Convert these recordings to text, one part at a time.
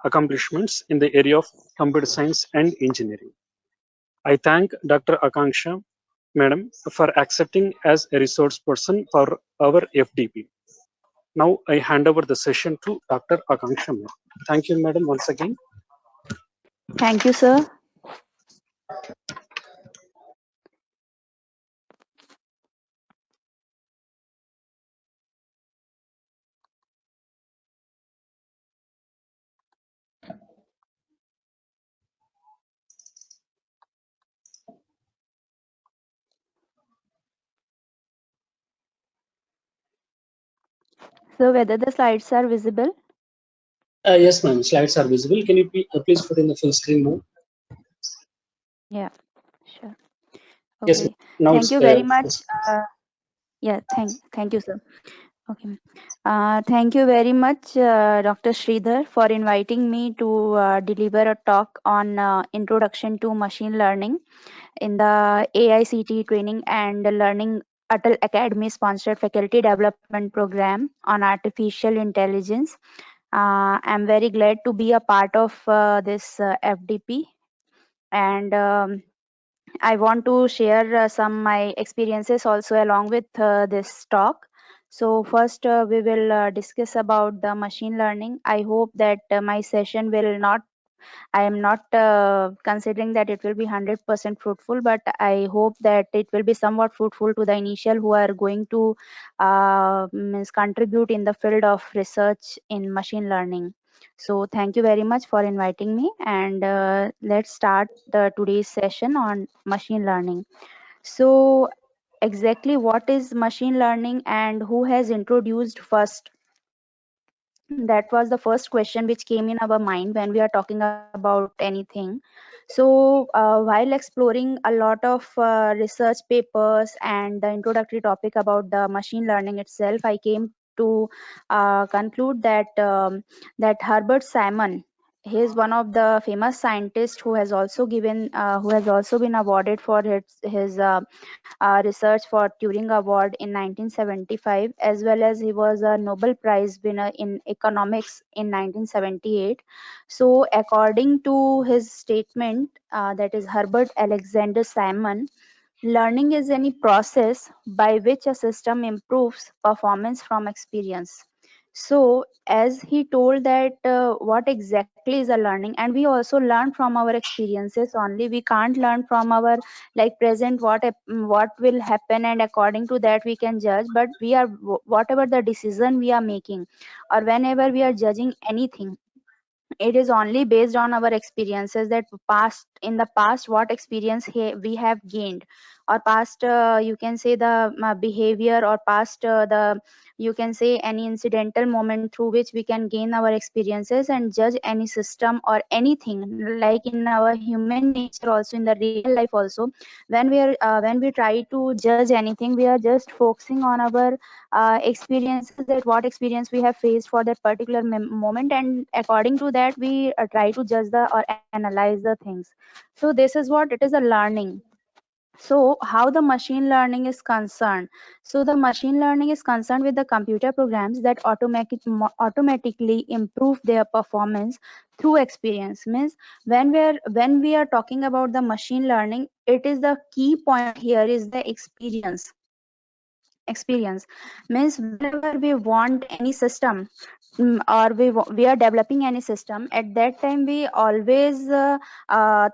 accomplishments in the area of computer science and engineering. I thank Dr. Akanksha, Madam, for accepting as a resource person for our FDP. Now I hand over the session to Dr. Akanksha. Madam. Thank you, Madam, once again. Thank you, sir. So whether the slides are visible? Yes, ma'am. Slides are visible. Can you please put in the full screen mode? Yeah, sure. Yes, Okay. now Thank it's you very much. yes. Yeah, thank you, sir. Okay. Thank you very much, Dr. Sridhar, for inviting me to deliver a talk on Introduction to Machine Learning in the AICT Training and Learning Atal Academy sponsored faculty development program on artificial intelligence. I'm very glad to be a part of this FDP, and I want to share some my experiences also along with this talk. So first, we will discuss about the machine learning. I hope that my session will not. I am not considering that it will be 100% fruitful, but I hope that it will be somewhat fruitful to the initial who are going to means contribute in the field of research in machine learning. So thank you very much for inviting me, and let's start the today's session on machine learning. So exactly what is machine learning and who has introduced first? That was the first question which came in our mind when we are talking about anything. So while exploring a lot of research papers and the introductory topic about the machine learning itself, I came to conclude that that Herbert Simon, he is one of the famous scientists who has also given who has also been awarded for his research for Turing Award in 1975, as well as he was a Nobel Prize winner in economics in 1978. So, according to his statement, that is Herbert Alexander Simon, learning is any process by which a system improves performance from experience. So, as he told that what exactly is a learning, and we also learn from our experiences only. We can't learn from our like present what will happen, and according to that we can judge. But we are whatever the decision we are making, or whenever we are judging anything, it is only based on our experiences, that past in the past what experience we have gained, or past you can say the behavior, or past the you can say any incidental moment through which we can gain our experiences and judge any system or anything. Like in our human nature also, in the real life also, when we try to judge anything, we are just focusing on our experiences, that what experience we have faced for that particular moment, and according to that we try to judge the or analyze the things. So this is what it is, a learning. So how the machine learning is concerned? So the machine learning is concerned with the computer programs that automatically improve their performance through experience. Means when we are talking about the machine learning, it is the key point here is the experience. Means whenever we want any system, or we are developing any system, at that time we always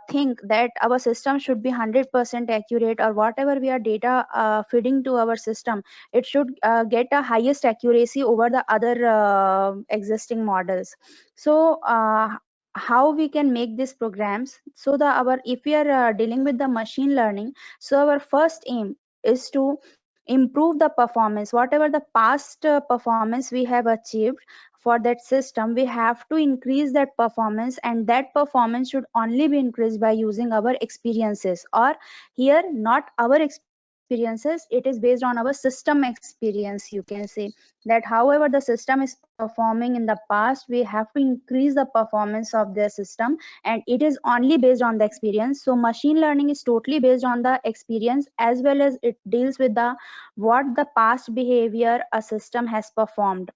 think that our system should be 100% accurate, or whatever we are data feeding to our system, it should get a highest accuracy over the other existing models. So how we can make these programs? So the our if we are dealing with the machine learning, so our first aim is to improve the performance. Whatever the past performance we have achieved for that system, we have to increase that performance, and that performance should only be increased by using our experiences, or here not our experiences, it is based on our system experience, you can say. That however the system is performing in the past, we have to increase the performance of their system, and it is only based on the experience. So machine learning is totally based on the experience, as well as it deals with the what the past behavior a system has performed.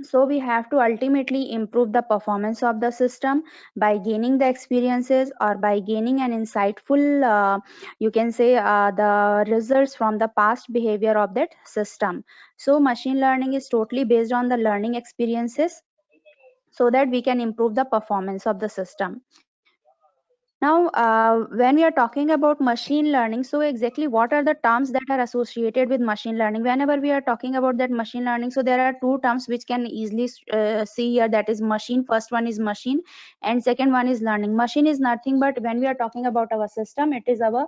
So we have to ultimately improve the performance of the system by gaining the experiences or by gaining an insightful, you can say, the results from the past behavior of that system. So machine learning is totally based on the learning experiences so that we can improve the performance of the system. Now, when we are talking about machine learning, so exactly what are the terms that are associated with machine learning? Whenever we are talking about that machine learning, so there are two terms which can easily see here. That is machine. First one is machine, and second one is learning. Machine is nothing but when we are talking about our system, it is our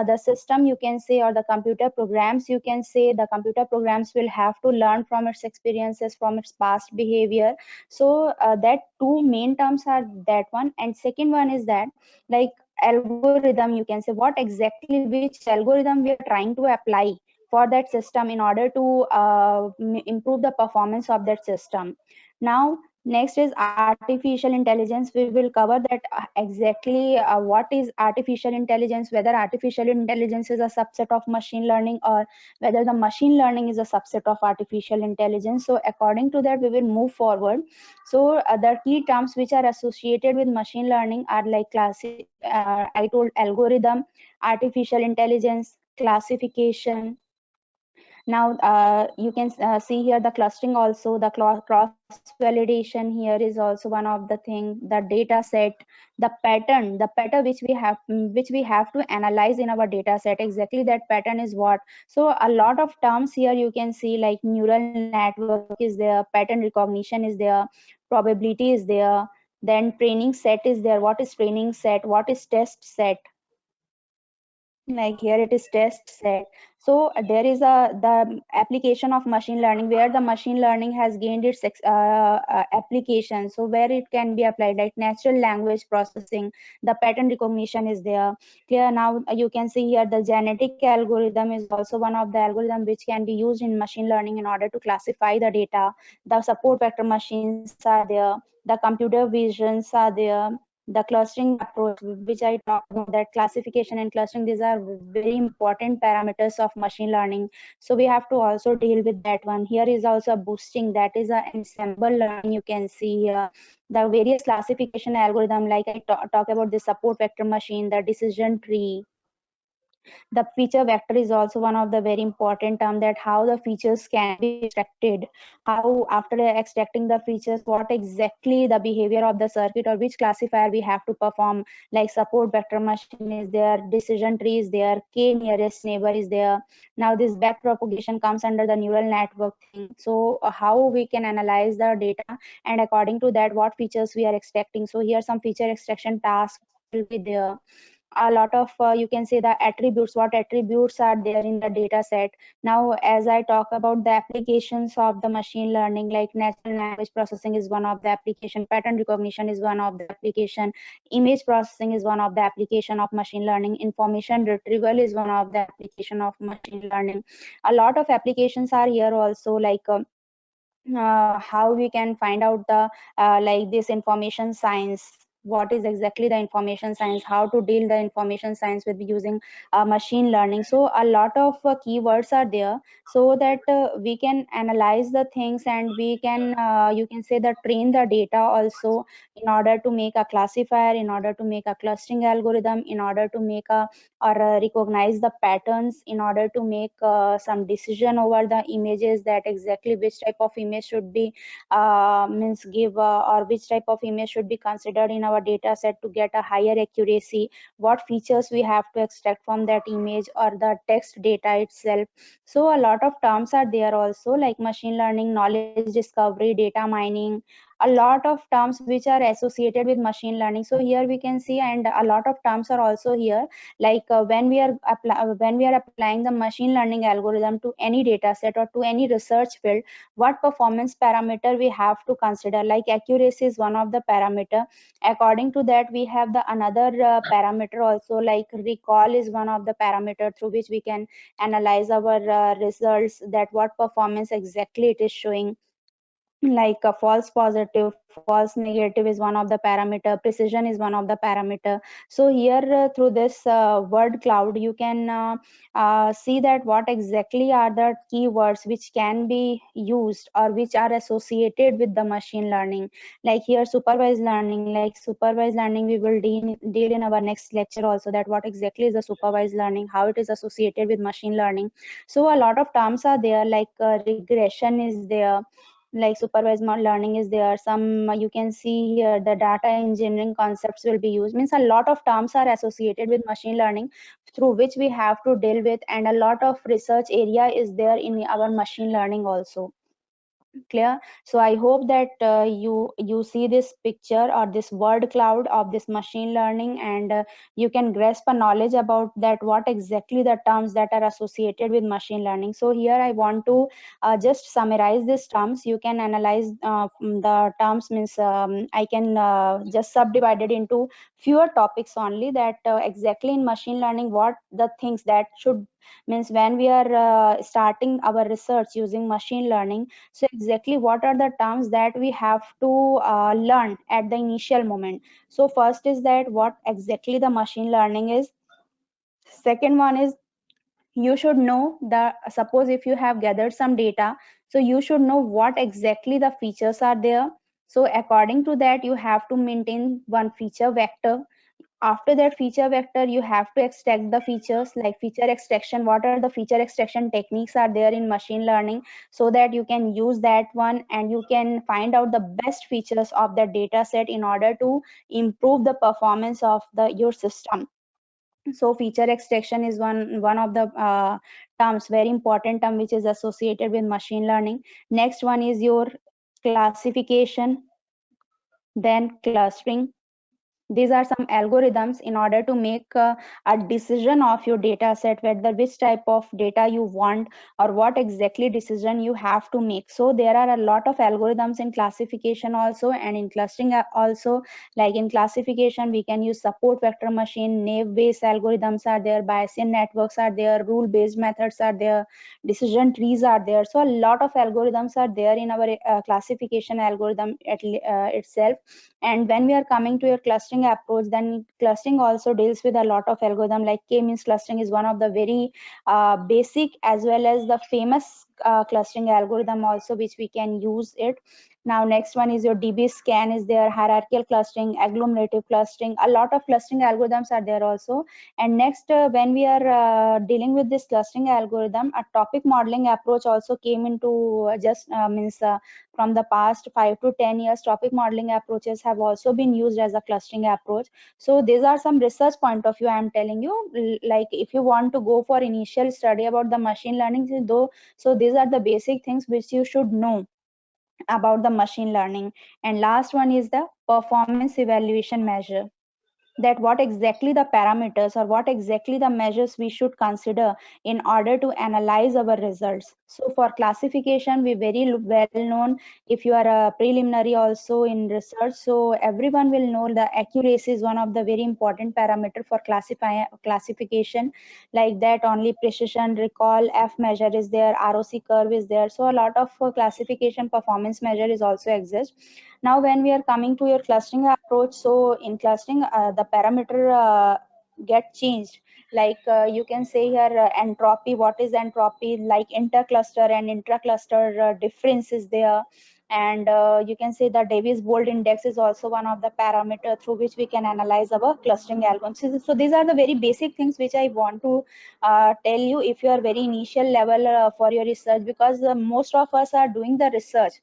the system, you can say, or the computer programs. You can say the computer programs will have to learn from its experiences, from its past behavior. So that two main terms are that one, and second one is that, like, algorithm, you can say what exactly which algorithm we are trying to apply for that system in order to improve the performance of that system. Now, next is artificial intelligence. We will cover that exactly what is artificial intelligence, whether artificial intelligence is a subset of machine learning, or whether the machine learning is a subset of artificial intelligence. So according to that, we will move forward. So the key terms which are associated with machine learning are like I told algorithm, artificial intelligence, classification. Now you can see here the clustering also, the cross validation here is also one of the thing, the data set, the pattern which we have to analyze in our data set, exactly that pattern is what. So a lot of terms here you can see, like neural network is there, pattern recognition is there, probability is there, then training set is there. What is training set, what is test set? Like here it is test set. So there is the application of machine learning, where the machine learning has gained its application, so where it can be applied, like natural language processing, the pattern recognition is there. Here now you can see here the genetic algorithm is also one of the algorithm which can be used in machine learning in order to classify the data. The support vector machines are there, the computer visions are there, the clustering approach which I talked about, that classification and clustering, these are very important parameters of machine learning. So we have to also deal with that one. Here is also boosting, that is a ensemble learning, you can see here. The various classification algorithm, like I talk about the support vector machine, the decision tree. The feature vector is also one of the very important term, that how the features can be extracted, how after extracting the features, what exactly the behavior of the circuit or which classifier we have to perform. Like support vector machine is there, decision tree is there, k nearest neighbor is there. Now this back propagation comes under the neural network thing. So how we can analyze the data, and according to that what features we are extracting. So here some feature extraction tasks will be there. A lot of you can say the attributes, what attributes are there in the data set. Now as I talk about the applications of the machine learning, like natural language processing is one of the application, pattern recognition is one of the application, image processing is one of the application of machine learning, information retrieval is one of the application of machine learning. A lot of applications are here also, like how we can find out the like this information science, what is exactly the information science, how to deal the information science with using machine learning. So a lot of keywords are there, so that we can analyze the things, and we can you can say that train the data also, in order to make a classifier, in order to make a clustering algorithm, in order to make a or recognize the patterns, in order to make some decision over the images, that exactly which type of image should be means give or which type of image should be considered in our data set to get a higher accuracy, what features we have to extract from that image or the text data itself. So a lot of terms are there also, like machine learning, knowledge discovery, data mining, a lot of terms which are associated with machine learning. So here we can see, and a lot of terms are also here, like when we are applying the machine learning algorithm to any data set or to any research field, what performance parameter we have to consider. Like accuracy is one of the parameter. According to that, we have the another parameter also, like recall is one of the parameter through which we can analyze our results, that what performance exactly it is showing. like a false positive, false negative is one of the parameter, precision is one of the parameter. So here through this word cloud, you can see that what exactly are the keywords which can be used or which are associated with the machine learning. Like here supervised learning, like supervised learning we will deal in our next lecture also, that what exactly is the supervised learning, how it is associated with machine learning. So a lot of terms are there, like regression is there, like supervised learning is there, some you can see here the data engineering concepts will be used, means a lot of terms are associated with machine learning through which we have to deal with, and a lot of research area is there in our machine learning also. Clear? So I hope that you see this picture or this word cloud of this machine learning, and you can grasp a knowledge about that what exactly the terms that are associated with machine learning. So here I want to just summarize these terms. You can analyze the terms, means I can just subdivide it into fewer topics only, that exactly in machine learning what the things that should, means when we are starting our research using machine learning, so exactly what are the terms that we have to learn at the initial moment. So first is that what exactly the machine learning is. Second one is you should know the, suppose if you have gathered some data, so you should know what exactly the features are there. So according to that you have to maintain one feature vector. After that feature vector you have to extract the features, like feature extraction, what are the feature extraction techniques are there in machine learning, so that you can use that one and you can find out the best features of the data set in order to improve the performance of the your system. So feature extraction is one of the terms, very important term which is associated with machine learning. Next one is your classification, then clustering. These are some algorithms in order to make a decision of your data set, whether which type of data you want or what exactly decision you have to make. So there are a lot of algorithms in classification also, and in clustering also. Like in classification we can use support vector machine, naive based algorithms are there, bayesian networks are there, rule based methods are there, decision trees are there. So a lot of algorithms are there in our classification algorithm itself. And when we are coming to your clustering approach, then clustering also deals with a lot of algorithm, like k-means clustering is one of the very basic as well as the famous clustering algorithm also, which we can use it. Now next one is your db scan is there, hierarchical clustering, agglomerative clustering, a lot of clustering algorithms are there also. And next when we are dealing with this clustering algorithm, a topic modeling approach also came into just means from the past 5 to 10 years, topic modeling approaches have also been used as a clustering approach. So these are some research point of view I am telling you. Like if you want to go for initial study about the machine learning, though, so these are the basic things which you should know about the machine learning. And last one is the performance evaluation measure, that what exactly the parameters or what exactly the measures we should consider in order to analyze our results. So for classification we very well known, if you are a preliminary also in research, so everyone will know the accuracy is one of the very important parameter for classification. Like that only precision, recall, f measure is there, roc curve is there. So a lot of classification performance measure is also exist. Now when we are coming to your clustering approach, so in clustering the parameter get changed. Like you can say here entropy, what is entropy, like intercluster and intracluster difference is there. And you can say the Davis Bold index is also one of the parameter through which we can analyze our clustering algorithms. So these are the very basic things which I want to tell you if you are very initial level for your research, because most of us are doing the research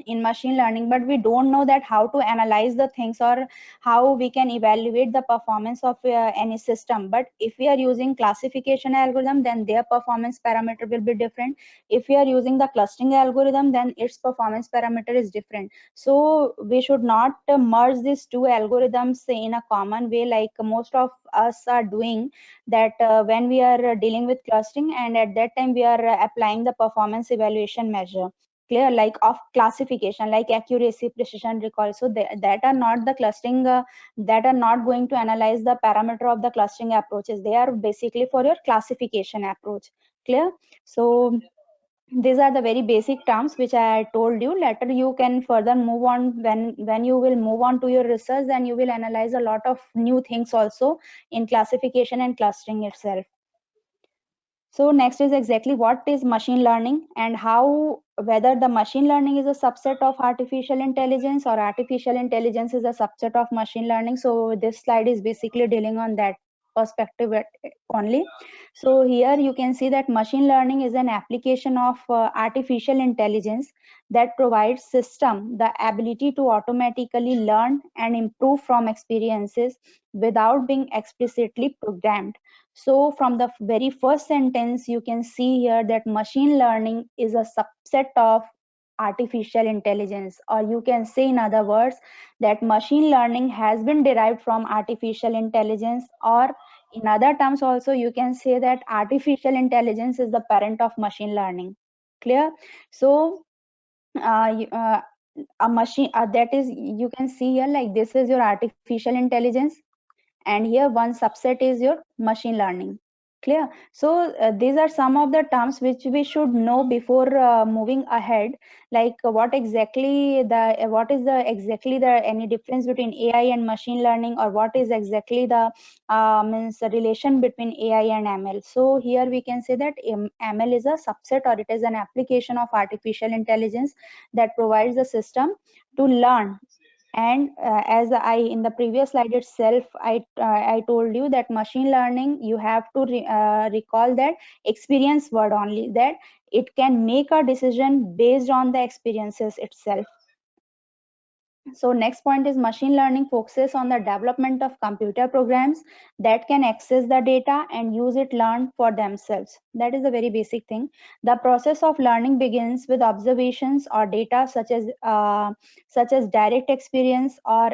in machine learning, but we don't know that how to analyze the things or how we can evaluate the performance of any system. But if we are using classification algorithm, then their performance parameter will be different. If we are using the clustering algorithm, then its performance parameter is different. So we should not merge these two algorithms in a common way, like most of us are doing that when we are dealing with clustering, and at that time we are applying the performance evaluation measure. Clear? Like of classification, like accuracy, precision, recall. So that are not the clustering that are not going to analyze the parameter of the clustering approaches. They are basically for your classification approach. Clear? So these are the very basic terms which I told you. Later you can further move on. When you will move on to your research, then you will analyze a lot of new things also in classification and clustering itself. So next is exactly what is machine learning and how, whether the machine learning is a subset of artificial intelligence or artificial intelligence is a subset of machine learning. So this slide is basically dealing on that perspective only. So here you can see that machine learning is an application of artificial intelligence that provides system the ability to automatically learn and improve from experiences without being explicitly programmed. So from the very first sentence, you can see here that machine learning is a subset of artificial intelligence, or you can say in other words that machine learning has been derived from artificial intelligence, or in other terms also you can say that artificial intelligence is the parent of machine learning. Clear? So a machine that is, you can see here, like this is your artificial intelligence, and here one subset is your machine learning. Clear? So these are some of the terms which we should know before moving ahead, like what exactly the what is the exactly the any difference between AI and machine learning, or what is exactly the means the relation between AI and ML. So here we can say that ML is a subset, or it is an application of artificial intelligence that provides a system to learn. And as I in the previous slide itself, I told you that machine learning, you have to recall that experience word only, that it can make a decision based on the experiences itself. So next point is machine learning focuses on the development of computer programs that can access the data and use it learn for themselves. That is a very basic thing. The process of learning begins with observations or data such as direct experience or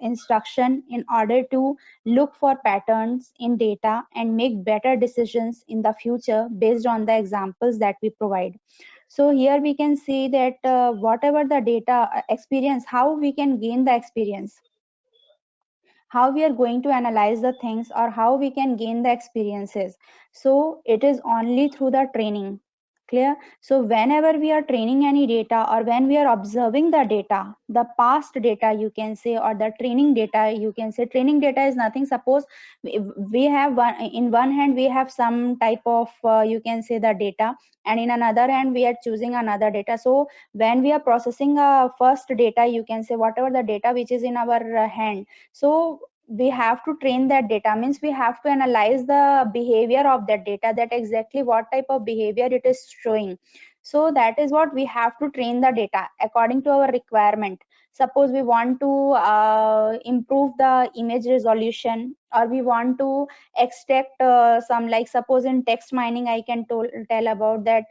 instruction in order to look for patterns in data and make better decisions in the future based on the examples that we provide. So here we can see that whatever the data experience, how we can gain the experience, how we are going to analyze the things, or how we can gain the experiences. So it is only through the training. Clear? So whenever we are training any data, or when we are observing the data, the past data you can say, or the training data you can say. Training data is nothing. Suppose we have one, in one hand we have some type of you can say the data, and in another hand we are choosing another data. So when we are processing first data, you can say whatever the data which is in our hand, so we have to train that data, means we have to analyze the behavior of that data, that exactly what type of behavior it is showing. So that is what we have to train the data according to our requirement. Suppose we want to improve the image resolution, or we want to extract some, like suppose in text mining I can tell about that.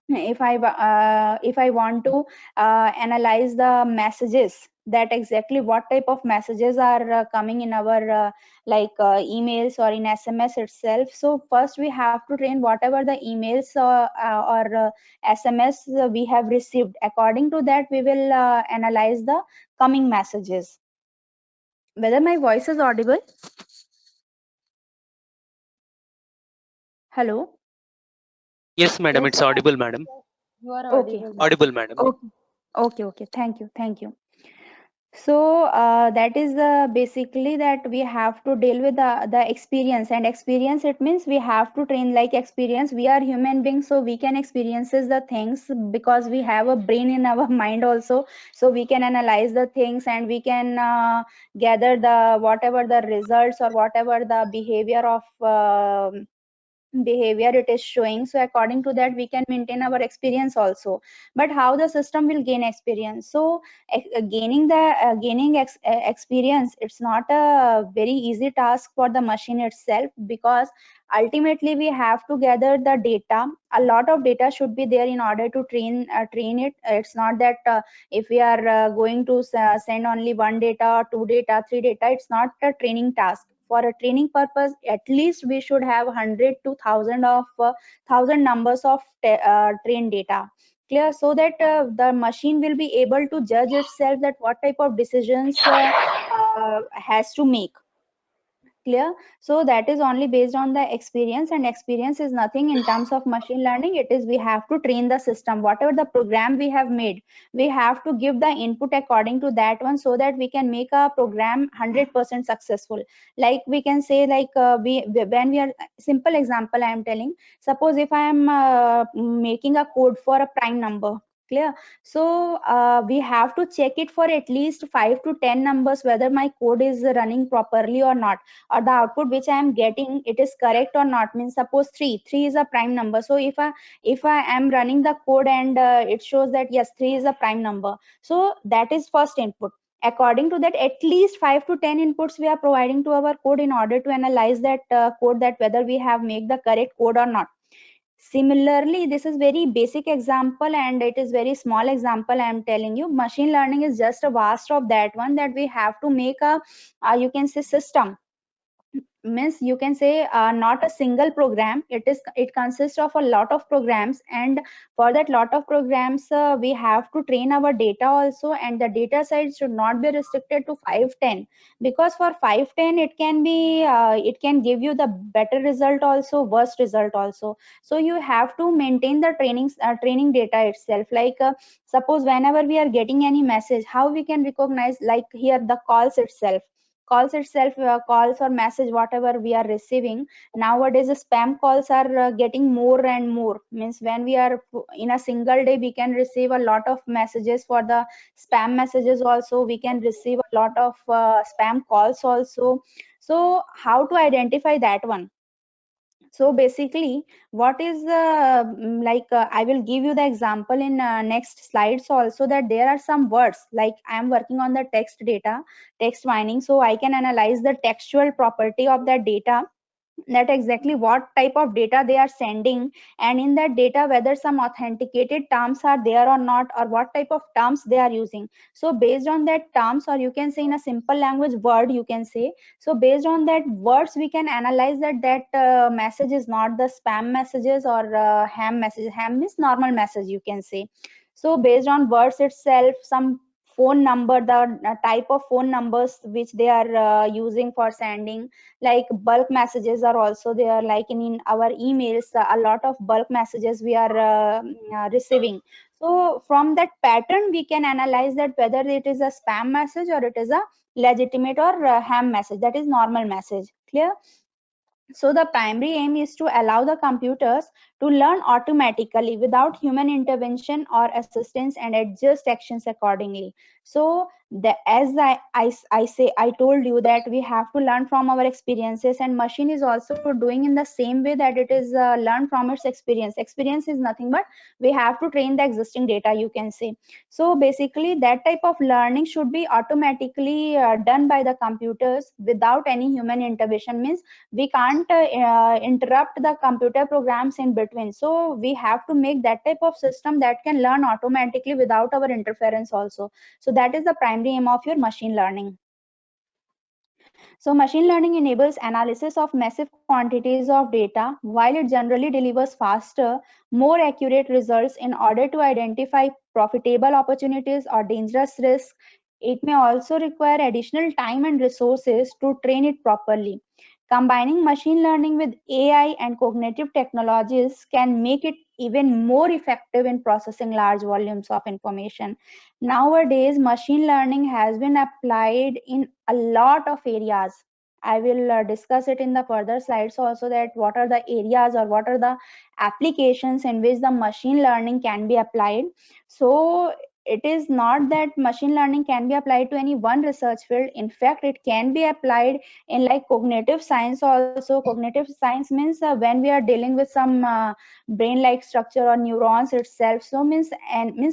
If I want to analyze the messages, that exactly what type of messages are coming in our emails or in SMS itself. So first we have to train whatever the emails or SMS we have received. According to that we will analyze the coming messages. Whether my voice is audible? Hello? Yes, madam, Yes, it's audible, madam. you are Okay. audible. Audible, madam. Okay. Thank you. So that is basically that we have to deal with the experience. And experience, it means we have to train like experience. We are human beings, so we can experiences the things because we have a brain in our mind also. So we can analyze the things, and we can gather the whatever the results or whatever the behavior it is showing. So according to that we can maintain our experience also. But how the system will gain experience? So gaining experience, it's not a very easy task for the machine itself, because ultimately we have to gather the data. A lot of data should be there in order to train it. It's not that if we are going to send only one data, two data, three data, it's not a training task. For a training purpose, at least we should have 100 to 1000 of 1000 numbers of trained data. Clear? So that the machine will be able to judge itself that what type of decisions has to make. Clear? So that is only based on the experience, and experience is nothing in terms of machine learning. It is we have to train the system. Whatever the program we have made, we have to give the input according to that one, so that we can make a program 100% successful. Like we can say, like when we are, simple example I am telling, suppose if I am making a code for a prime number. Clear? So we have to check it for at least 5 to 10 numbers whether my code is running properly or not, or the output which I am getting, it is correct or not. Means suppose 3 is a prime number. So if I am running the code and it shows that yes, 3 is a prime number, so that is first input. According to that, at least 5 to 10 inputs we are providing to our code in order to analyze that code, that whether we have made the correct code or not. Similarly, this is very basic example and it is very small example I am telling you. Machine learning is just a vast of that one, that we have to make a you can say system. Means you can say not a single program, it consists of a lot of programs, and for that lot of programs we have to train our data also, and the data size should not be restricted to 510, because for 510 it can be it can give you the better result also, worst result also. So you have to maintain the training data itself. Like suppose whenever we are getting any message, how we can recognize, like here the calls or message whatever we are receiving. Nowadays spam calls are getting more and more. Means when we are in a single day, we can receive a lot of messages. For the spam messages also, we can receive a lot of spam calls also. So how to identify that one? So basically, what is I will give you the example in next slides also, that there are some words, like I am working on the text mining, so I can analyze the textual property of that data, that exactly what type of data they are sending, and in that data whether some authenticated terms are there or not, or what type of terms they are using. So based on that terms, or you can say in a simple language, word you can say, so based on that words we can analyze that message is not the spam messages or ham message. Ham means normal message you can say. So based on words itself, some phone number, the type of phone numbers which they are using for sending, like bulk messages are also there, like in our emails, a lot of bulk messages we are receiving. So from that pattern we can analyze that whether it is a spam message or it is a legitimate or ham message, that is normal message. Clear? So the primary aim is to allow the computers to learn automatically without human intervention or assistance, and adjust actions accordingly. So as I told you that we have to learn from our experiences, and machine is also doing in the same way, that it is learn from its experience. Experience is nothing but we have to train the existing data you can say. So basically that type of learning should be automatically done by the computers without any human intervention. Means we can't interrupt the computer programs in between. So we have to make that type of system that can learn automatically without our interference also. So that is the primary aim of your machine learning. So machine learning enables analysis of massive quantities of data, while it generally delivers faster, more accurate results. In order to identify profitable opportunities or dangerous risks, it may also require additional time and resources to train it properly. Combining machine learning with AI and cognitive technologies can make it even more effective in processing large volumes of information. Nowadays, machine learning has been applied in a lot of areas. I will discuss it in the further slides also, that what are the areas or what are the applications in which the machine learning can be applied. So it is not that machine learning can be applied to any one research field. In fact, it can be applied in like cognitive science also. Cognitive science means when we are dealing with some brain like structure or neurons itself, so means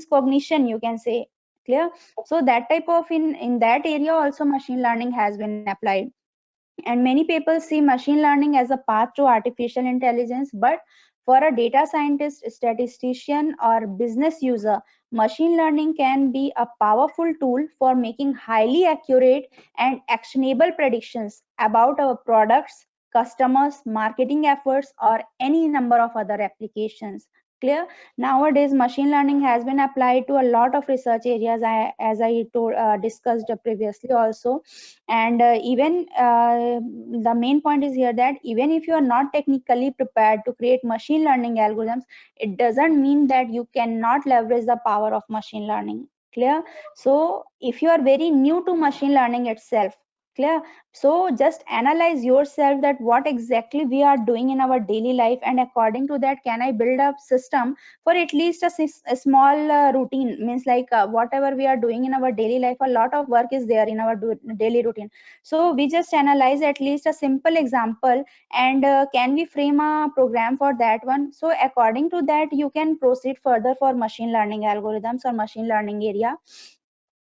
cognition you can say. Clear? So that type of in that area also machine learning has been applied. And many people see machine learning as a path to artificial intelligence, but for a data scientist, statistician, or business user, machine learning can be a powerful tool for making highly accurate and actionable predictions about our products, customers, marketing efforts, or any number of other applications. Clear? Nowadays machine learning has been applied to a lot of research areas, as I discussed previously also. And even the main point is here that even if you are not technically prepared to create machine learning algorithms, it doesn't mean that you cannot leverage the power of machine learning. Clear? So if you are very new to machine learning itself, clear, so just analyze yourself that what exactly we are doing in our daily life, and according to that, can I build a system for at least a small routine, means like whatever we are doing in our daily life, a lot of work is there in our daily routine. So we just analyze at least a simple example, and can we frame a program for that one? So according to that, you can proceed further for machine learning algorithms or machine learning area.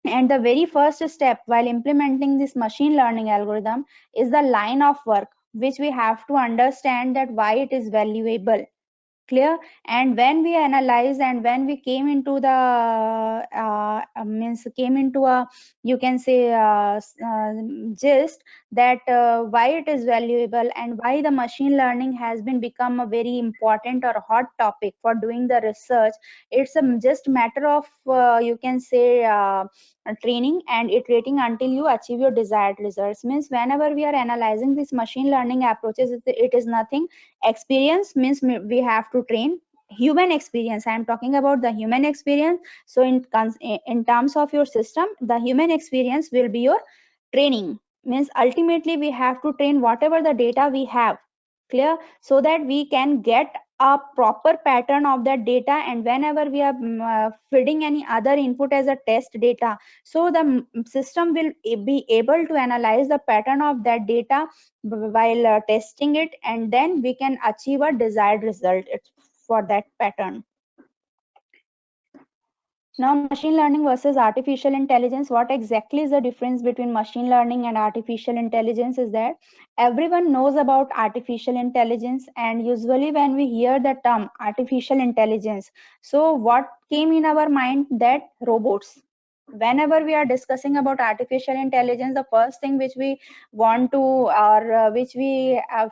And the very first step while implementing this machine learning algorithm is the line of work, which we have to understand that why it is valuable. Clear? And when we analyze and when we came into the means came into a, you can say, gist that why it is valuable and why the machine learning has been become a very important or hot topic for doing the research. It's a just matter of you can say training and iterating until you achieve your desired results. Means whenever we are analyzing these machine learning approaches, it is nothing. Experience means we have to train. Human experience, I am talking about the human experience. So in terms of your system, the human experience will be your training. Means ultimately we have to train whatever the data we have. Clear? So that we can get a proper pattern of that data, and whenever we are feeding any other input as a test data, so the system will be able to analyze the pattern of that data while testing it, and then we can achieve a desired result for that pattern. Now, machine learning versus artificial intelligence. What exactly is the difference between machine learning and artificial intelligence is that everyone knows about artificial intelligence, and usually when we hear the term artificial intelligence, so what came in our mind? That robots. Whenever we are discussing about artificial intelligence, the first thing which we want to, or which we have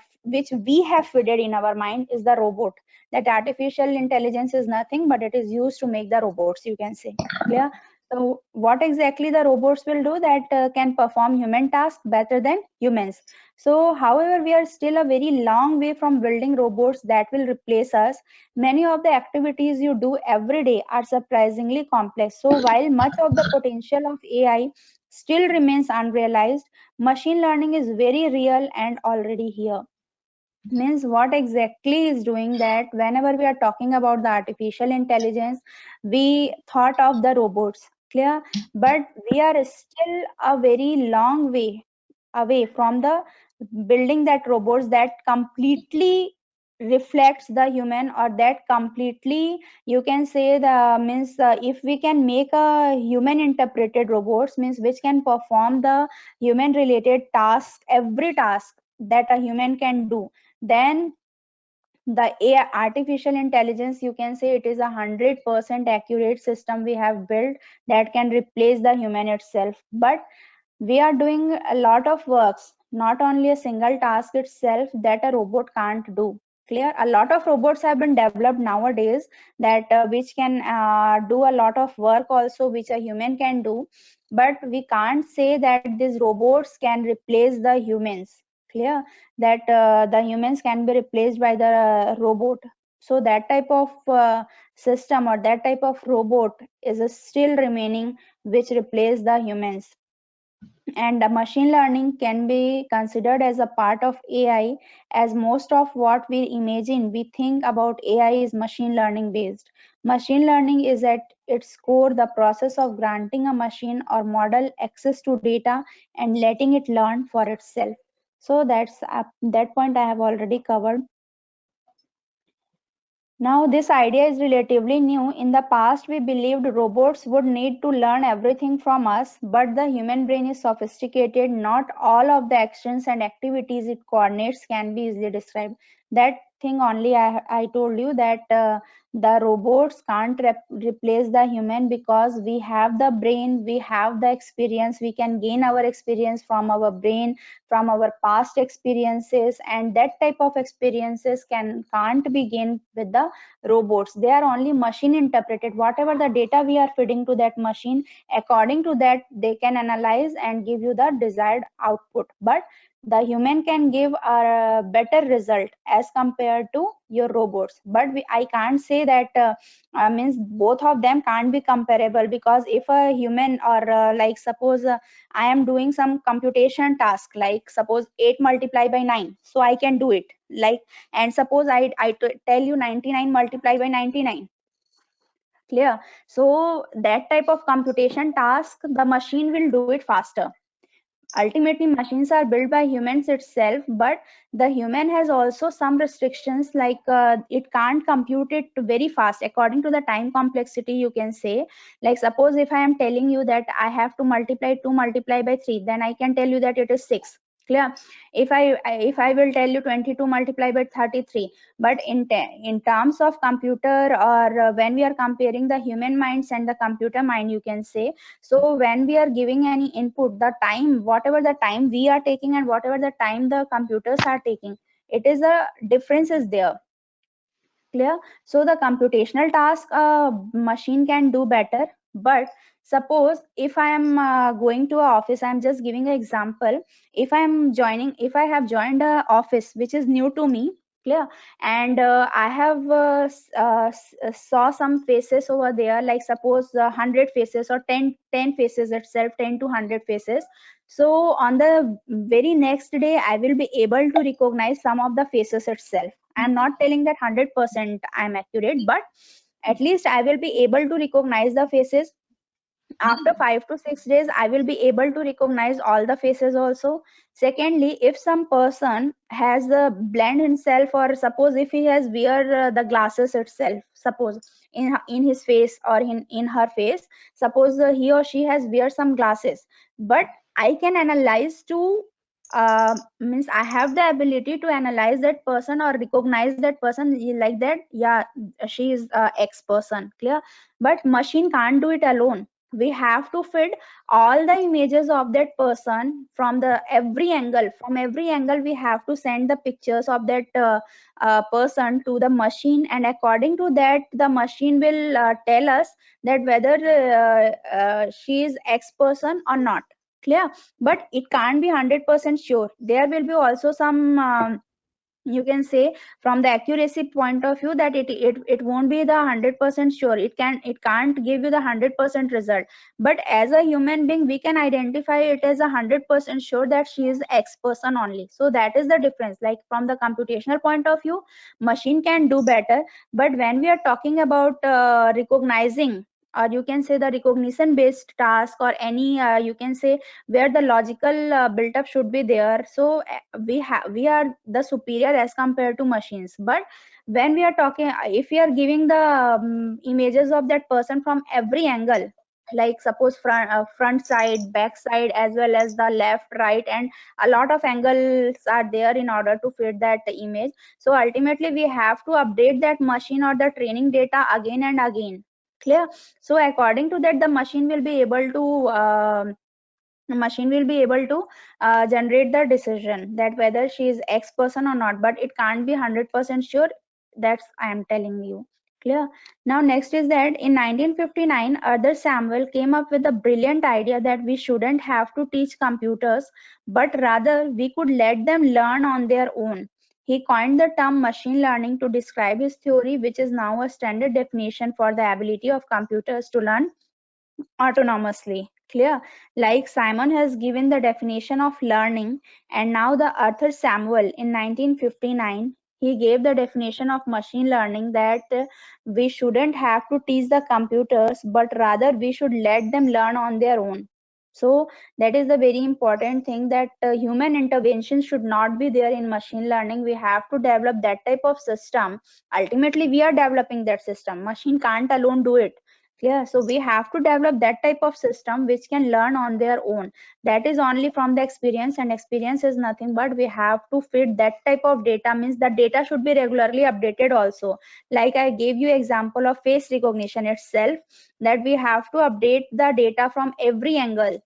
fitted in our mind is the robot. That artificial intelligence is nothing but it is used to make the robots, you can say. Clear? So what exactly the robots will do that can perform human tasks better than humans. So however, we are still a very long way from building robots that will replace us. Many of the activities you do every day are surprisingly complex. So while much of the potential of AI still remains unrealized, machine learning is very real and already here. Means what exactly is doing that whenever we are talking about the artificial intelligence, we thought of the robots. Clear? But we are still a very long way away from the building that robots that completely reflects the human, or that completely, you can say, the means if we can make a human interpreted robots, means which can perform the human related task, every task that a human can do, then the AI, artificial intelligence, you can say, it is 100% accurate system we have built that can replace the human itself. But we are doing a lot of works, not only a single task itself that a robot can't do. Clear? A lot of robots have been developed nowadays that which can do a lot of work also which a human can do, but we can't say that these robots can replace the humans. Clear? That the humans can be replaced by the robot. So that type of system or that type of robot is still remaining which replace the humans. And machine learning can be considered as a part of AI, as most of what we imagine, we think about AI is machine learning based. Machine learning is at its core the process of granting a machine or model access to data and letting it learn for itself. So that's that point I have already covered. Now, this idea is relatively new. In the past, we believed robots would need to learn everything from us, but the human brain is sophisticated. Not all of the actions and activities it coordinates can be easily described. That thing only I told you that the robots can't replace the human, because we have the brain, we have the experience, we can gain our experience from our brain, from our past experiences, and that type of experiences can't be gained with the robots. They are only machine interpreted. Whatever the data we are feeding to that machine, according to that they can analyze and give you the desired output. But the human can give a better result as compared to your robots. But I can't say that means both of them can't be comparable, because if a human or like suppose I am doing some computation task, like suppose 8 multiply by 9, so I can do it, like, and suppose I tell you 99 multiply by 99. Clear? So that type of computation task, the machine will do it faster. Ultimately, machines are built by humans itself, but the human has also some restrictions, like it can't compute it very fast according to the time complexity, you can say. Like suppose if I am telling you that I have to multiply 2 multiply by 3, then I can tell you that it is 6. Clear? If I will tell you 22 multiply by 33, but in terms of computer, or when we are comparing the human minds and the computer mind, you can say, so when we are giving any input, the time, whatever the time we are taking and whatever the time the computers are taking, it is a difference is there. Clear? So the computational task machine can do better. But suppose if I am going to a office, I am just giving an example. If I have joined a office which is new to me, clear, and I have saw some faces over there, like suppose 100 faces or 10 faces itself, 10 to 100 faces. So on the very next day, I will be able to recognize some of the faces itself. I'm not telling that 100% I'm accurate, but at least I will be able to recognize the faces. After 5 to 6 days, I will be able to recognize all the faces also. Secondly, if some person has a blend himself, or suppose if he has wear the glasses itself, suppose in his face or in her face, suppose he or she has wear some glasses, but I can analyze to means I have the ability to analyze that person or recognize that person, like that, yeah, she is X person. Clear? But machine can't do it alone. We have to feed all the images of that person from the every angle. From every angle we have to send the pictures of that person to the machine, and according to that the machine will tell us that whether she is X person or not. Clear? But it can't be 100% sure. There will be also some you can say, from the accuracy point of view, that it won't be the 100% sure. It can't give you the 100% result. But as a human being, we can identify it as 100% sure that she is X person only. So that is the difference. Like from the computational point of view, machine can do better. But when we are talking about recognizing, or you can say the recognition based task, or any you can say where the logical built up should be there, so we are the superior as compared to machines. But when we are talking, if we are giving the images of that person from every angle, like suppose front side, back side, as well as the left, right, and a lot of angles are there in order to fit that image, so ultimately we have to update that machine or the training data again and again. Clear? So according to that, the machine will be able to generate the decision that whether she is X person or not, but it can't be 100% sure. That's I am telling you. Clear? Now next is that in 1959, Arthur Samuel came up with a brilliant idea that we shouldn't have to teach computers, but rather we could let them learn on their own. He coined the term machine learning to describe his theory, which is now a standard definition for the ability of computers to learn autonomously. Clear? Like Simon has given the definition of learning, and now the Arthur Samuel in 1959, he gave the definition of machine learning, that we shouldn't have to teach the computers, but rather we should let them learn on their own. So that is the very important thing, that human intervention should not be there in machine learning. We have to develop that type of system. Ultimately we are developing that system. Machine can't alone do it. Clear? So we have to develop that type of system which can learn on their own. That is only from the experience, and experience is nothing but we have to fit that type of data. Means the data should be regularly updated also. Like I gave you example of face recognition itself, that we have to update the data from every angle.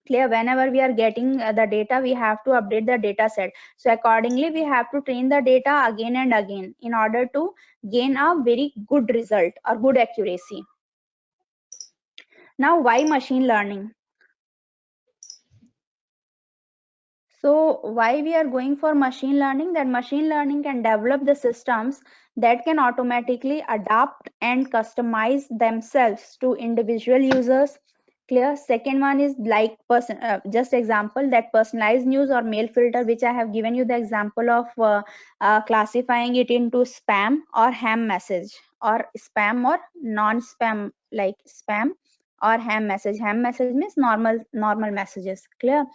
Clear? Whenever we are getting the data, we have to update the data set. So accordingly we have to train the data again and again in order to gain a very good result or good accuracy. Now, why machine learning? So why we are going for machine learning? That machine learning can develop the systems that can automatically adapt and customize themselves to individual users. Clear? Second one is like just example, that personalized news or mail filter, which I have given you the example of classifying it into spam or ham message, or spam or non-spam, like spam or ham message. Ham message means normal messages. Clear?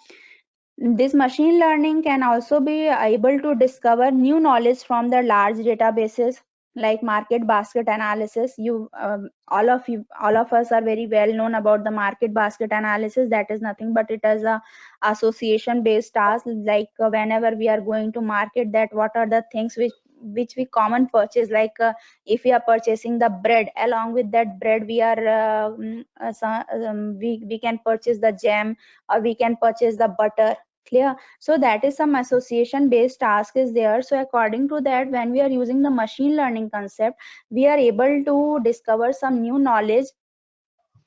This machine learning can also be able to discover new knowledge from the large databases, like market basket analysis. All of us are very well known about the market basket analysis. That is nothing but it is a association based task. Like whenever we are going to market, that what are the things which we common purchase, like if we are purchasing the bread, along with that bread we are we can purchase the jam, or we can purchase the butter. Clear? So that is some association based task is there. So according to that, when we are using the machine learning concept, we are able to discover some new knowledge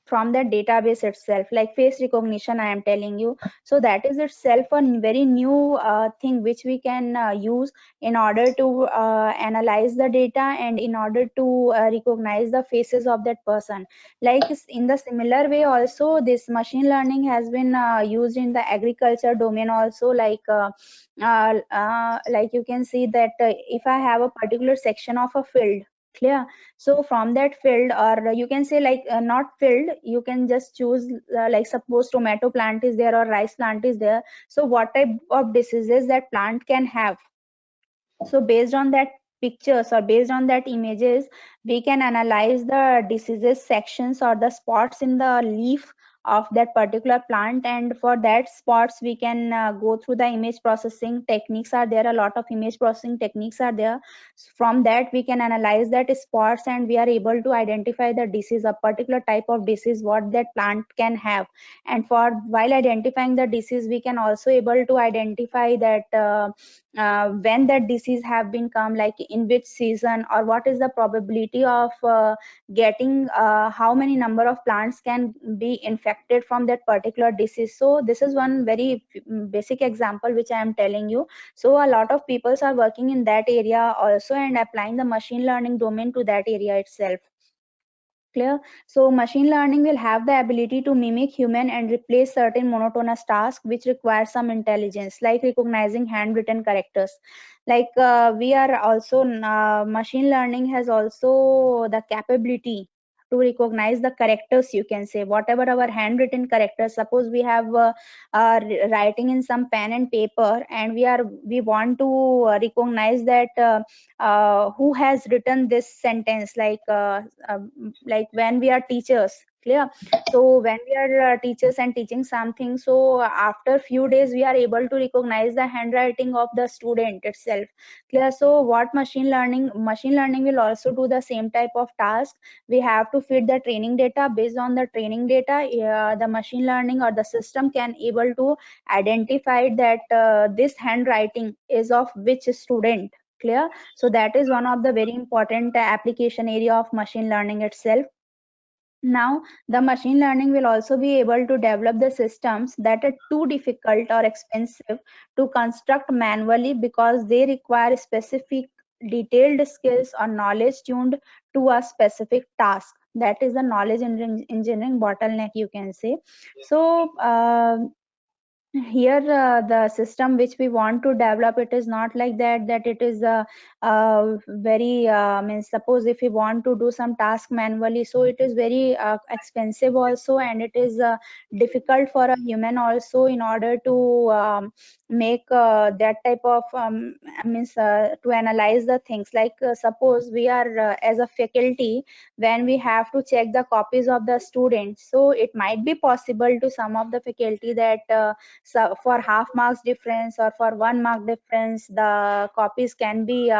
from the database itself, like face recognition I am telling you. So that is itself a very new thing which we can use in order to analyze the data, and in order to recognize the faces of that person. Like in the similar way also, this machine learning has been used in the agriculture domain also. Like you can see that if I have a particular section of a field. Clear? So from that field, or you can say like not field, you can just choose like suppose tomato plant is there or rice plant is there. So what type of diseases that plant can have? So based on that pictures, or based on that images, we can analyze the diseases sections or the spots in the leaf of that particular plant. And for that spots we can go through the image processing techniques are there. A lot of image processing techniques are there. From that we can analyze that spots, and we are able to identify the disease, a particular type of disease what that plant can have. And for while identifying the disease, we can also able to identify that when that disease have been come, like in which season, or what is the probability of getting how many number of plants can be infected from that particular disease. So this is one very basic example which I am telling you. So a lot of people are working in that area also, and applying the machine learning domain to that area itself. Clear? So machine learning will have the ability to mimic human and replace certain monotonous tasks which require some intelligence, like recognizing handwritten characters. Like we are also machine learning has also the capability to recognize the characters, you can say whatever our handwritten characters. Suppose we have writing in some pen and paper, and we want to recognize that who has written this sentence, like when we are teachers. Clear? So when we are teachers and teaching something, so after few days we are able to recognize the handwriting of the student itself. Clear? So what machine learning will also do the same type of task. We have to feed the training data. Based on the training data, the machine learning or the system can able to identify that this handwriting is of which student. Clear? So that is one of the very important application area of machine learning itself. Now, the machine learning will also be able to develop the systems that are too difficult or expensive to construct manually, because they require specific detailed skills or knowledge tuned to a specific task. That is the knowledge engineering bottleneck, you can say. So Here the system which we want to develop, it is not like that it is very means, suppose if we want to do some task manually, so it is very expensive also, and it is difficult for a human also in order to make that type of means to analyze the things, like suppose we are as a faculty, when we have to check the copies of the students, so it might be possible to some of the faculty that so for half marks difference or for 1 mark difference, the copies can be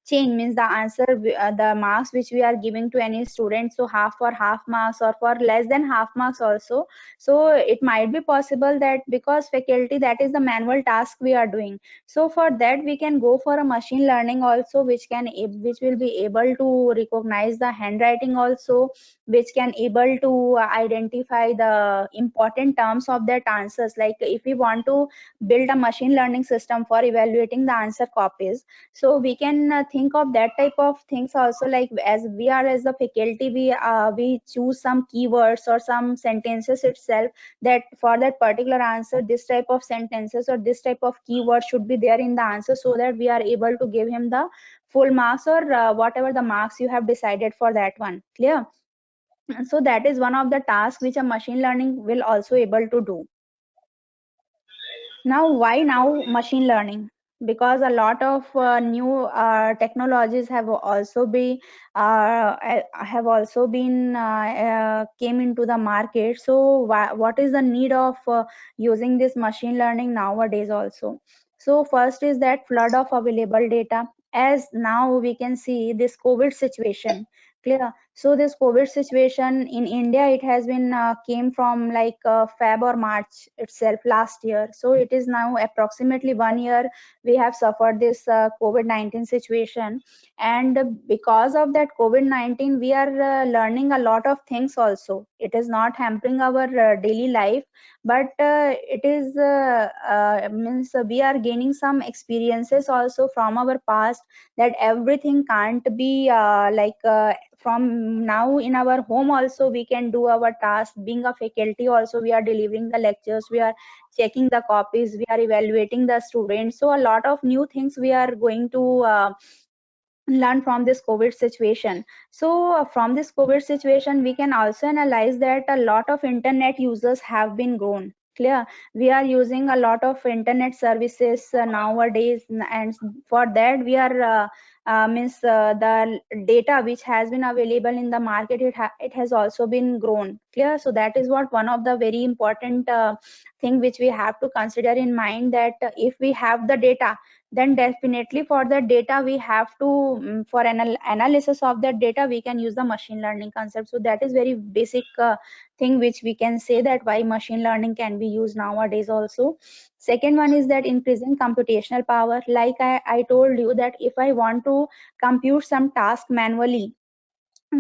changed, means the answer the marks which we are giving to any student, so half for half marks or for less than half marks also. So it might be possible that because faculty, that is the manual task we are doing, so for that we can go for a machine learning also, which will be able to recognize the handwriting also, which can able to identify the important terms of that answers. Like if we want to build a machine learning system for evaluating the answer copies, so we can think of that type of things also, like as we are as a faculty, we choose some keywords or some sentences itself, that for that particular answer this type of sentences or this type of keyword should be there in the answer, so that we are able to give him the full marks or whatever the marks you have decided for that one. Clear? So that is one of the tasks which a machine learning will also able to do. Now, why now machine learning? Because a lot of new technologies have also been came into the market. So what is the need of using this machine learning nowadays also? So first is that flood of available data. As now we can see this COVID situation. Clear? So this COVID situation in India, it has been came from like Feb or March itself last year. So it is now approximately 1 year we have suffered this COVID-19 situation, and because of that COVID-19, we are learning a lot of things also. It is not hampering our daily life, but it is means we are gaining some experiences also from our past, that everything can't be from now in our home also we can do our task. Being a faculty also, we are delivering the lectures, we are checking the copies, we are evaluating the students, so a lot of new things we are going to learn from this COVID situation. So from this COVID situation, we can also analyze that a lot of internet users have been grown. Clear? We are using a lot of internet services nowadays, and for that we are means the data which has been available in the market, it has also been grown. Clear? So that is what one of the very important thing which we have to consider in mind, that if we have the data, then definitely for the data we have to for analysis of that data, we can use the machine learning concept. So that is very basic thing which we can say, that why machine learning can be used nowadays also. Second one is that increasing computational power. Like I told you that if I want to compute some task manually,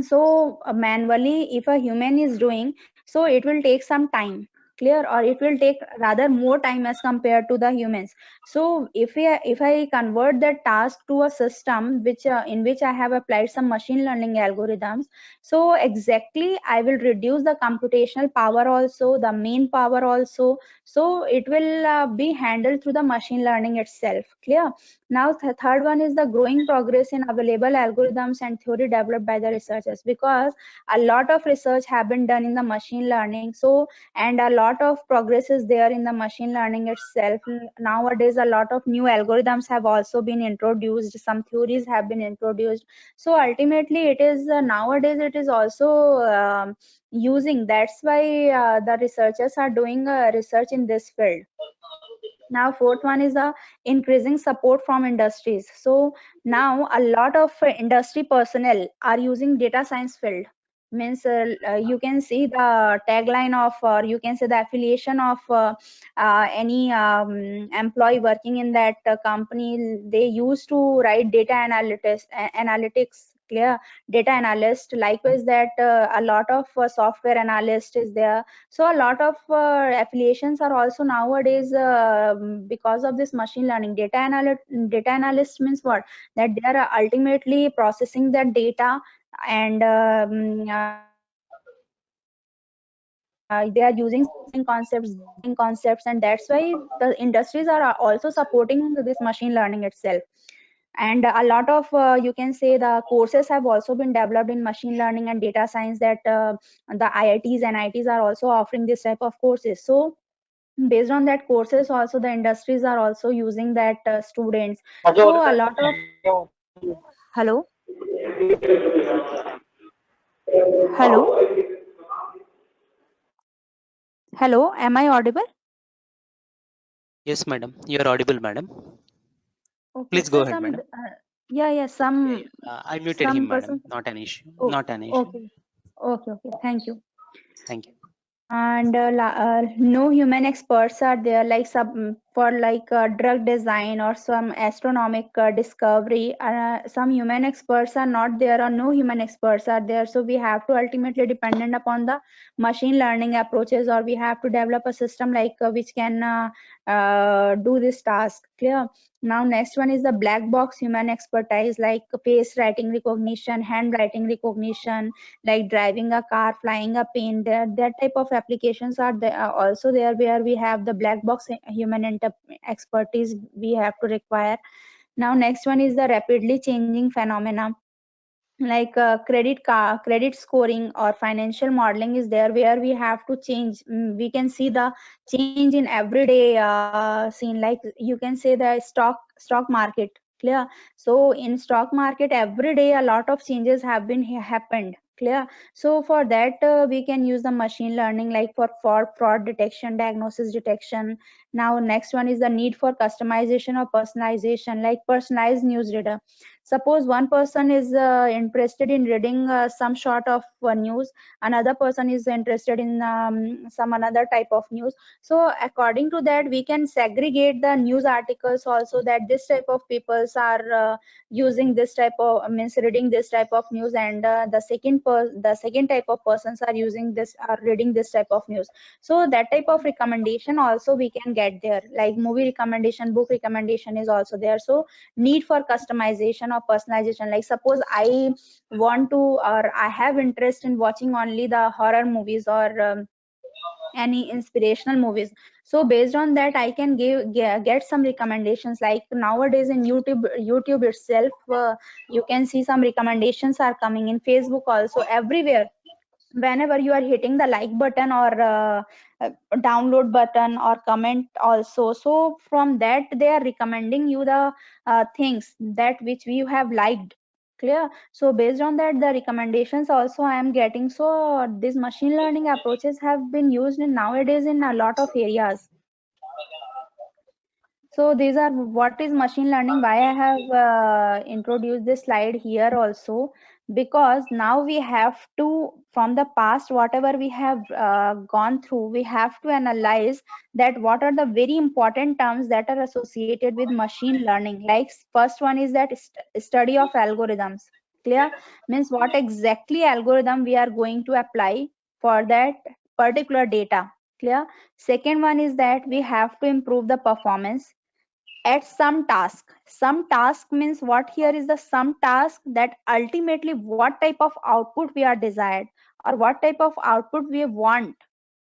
so manually if a human is doing, so it will take some time. Clear? Or it will take rather more time as compared to the humans. So if I convert that task to a system which in which I have applied some machine learning algorithms, so exactly I will reduce the computational power also, the main power also, so it will be handled through the machine learning itself. Clear? Now, the third one is the growing progress in available algorithms and theory developed by the researchers, because a lot of research have been done in the machine learning. So, and a lot of progress is there in the machine learning itself. Nowadays, a lot of new algorithms have also been introduced. Some theories have been introduced. So ultimately, it is nowadays it is also using. That's why the researchers are doing research in this field. Now fourth one is the increasing support from industries. So now a lot of industry personnel are using data science field. Means you can see the tagline of, or you can say the affiliation of any employee working in that company. They used to write data analytics. Clear? Data analyst. Likewise, that a lot of software analyst is there. So a lot of affiliations are also nowadays because of this machine learning. Data analyst means what? That they are ultimately processing that data and they are using concepts, and that's why the industries are also supporting this machine learning itself. And a lot of you can say the courses have also been developed in machine learning and data science, that the IITs and IITs are also offering this type of courses. So based on that courses also, the industries are also using that students. So a lot of hello hello hello, am I audible? Yes, madam. You are audible, madam. Okay, Please go sir, ahead, some madam. yeah, Yeah, some yeah. I muted him, madam. person. Not an issue. Oh, Not an issue. okay, thank you. Thank you. And no human experts are there, like for like drug design or some astronomic discovery. Some human experts are not there, or no human experts are there, so we have to ultimately dependent upon the machine learning approaches, or we have to develop a system like which can do this task. Clear? Now next one is the black box human expertise, like face writing recognition, handwriting recognition, like driving a car, flying a plane. That type of applications are there, also there, where we have the black box human expertise we have to require. Now next one is the rapidly changing phenomena, like credit scoring or financial modeling is there, where we have to change. We can see the change in everyday scene, like you can say the stock market. Clear? So in stock market every day a lot of changes have been happened. Clear? So for that we can use the machine learning, like for fraud detection, diagnosis detection. Now next one is the need for customization or personalization, like personalized newsreader. Suppose one person is interested in reading some sort of news, another person is interested in some another type of news. So according to that we can segregate the news articles also, that this type of peoples are using this type of means reading this type of news, and the second type of persons are using this, are reading this type of news. So that type of recommendation also we can get there, like movie recommendation, book recommendation is also there. So need for customization or personalization, like suppose I want to, or I have interest in watching only the horror movies, or any inspirational movies. So based on that I can get some recommendations, like nowadays in youtube itself, you can see some recommendations are coming in Facebook also, everywhere. Whenever you are hitting the like button, or download button, or comment also, so from that they are recommending you the things that which you have liked. Clear? So based on that the recommendations also I am getting. So these machine learning approaches have been used in nowadays in a lot of areas. So these are what is machine learning, why I have introduced this slide here also, because now we have to, from the past, whatever we have gone through, we have to analyze that what are the very important terms that are associated with machine learning. Like first one is that study of algorithms. Clear? Means what exactly algorithm we are going to apply for that particular data. Clear? Second one is that we have to improve the performance at some task. Some task means what here is the some task, that ultimately what type of output we are desired, or what type of output we want.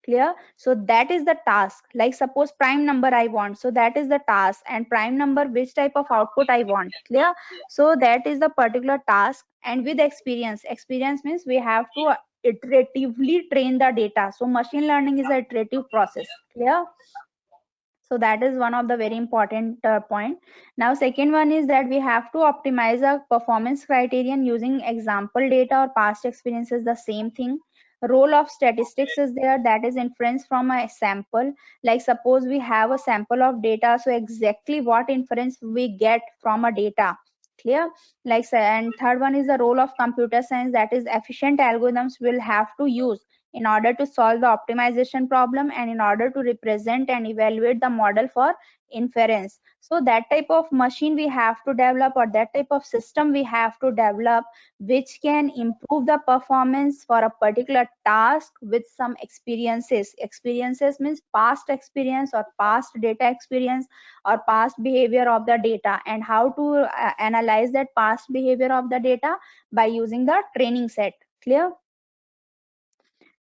Clear? So that is the task. Like suppose prime number I want, so that is the task, and prime number which type of output I want. Clear? So that is the particular task. And with experience means we have to iteratively train the data. So machine learning is an iterative process. Clear? So that is one of the very important point. Now second one is that we have to optimize a performance criterion using example data or past experiences. The same thing. Role of statistics is there, that is inference from a sample. Like suppose we have a sample of data, so exactly what inference we get from a data. Clear? Like and third one is the role of computer science, that is efficient algorithms will have to use in order to solve the optimization problem, and in order to represent and evaluate the model for inference. So that type of machine we have to develop, or that type of system we have to develop, which can improve the performance for a particular task with some experiences means past experience, or past data experience, or past behavior of the data, and how to analyze that past behavior of the data by using the training set. Clear?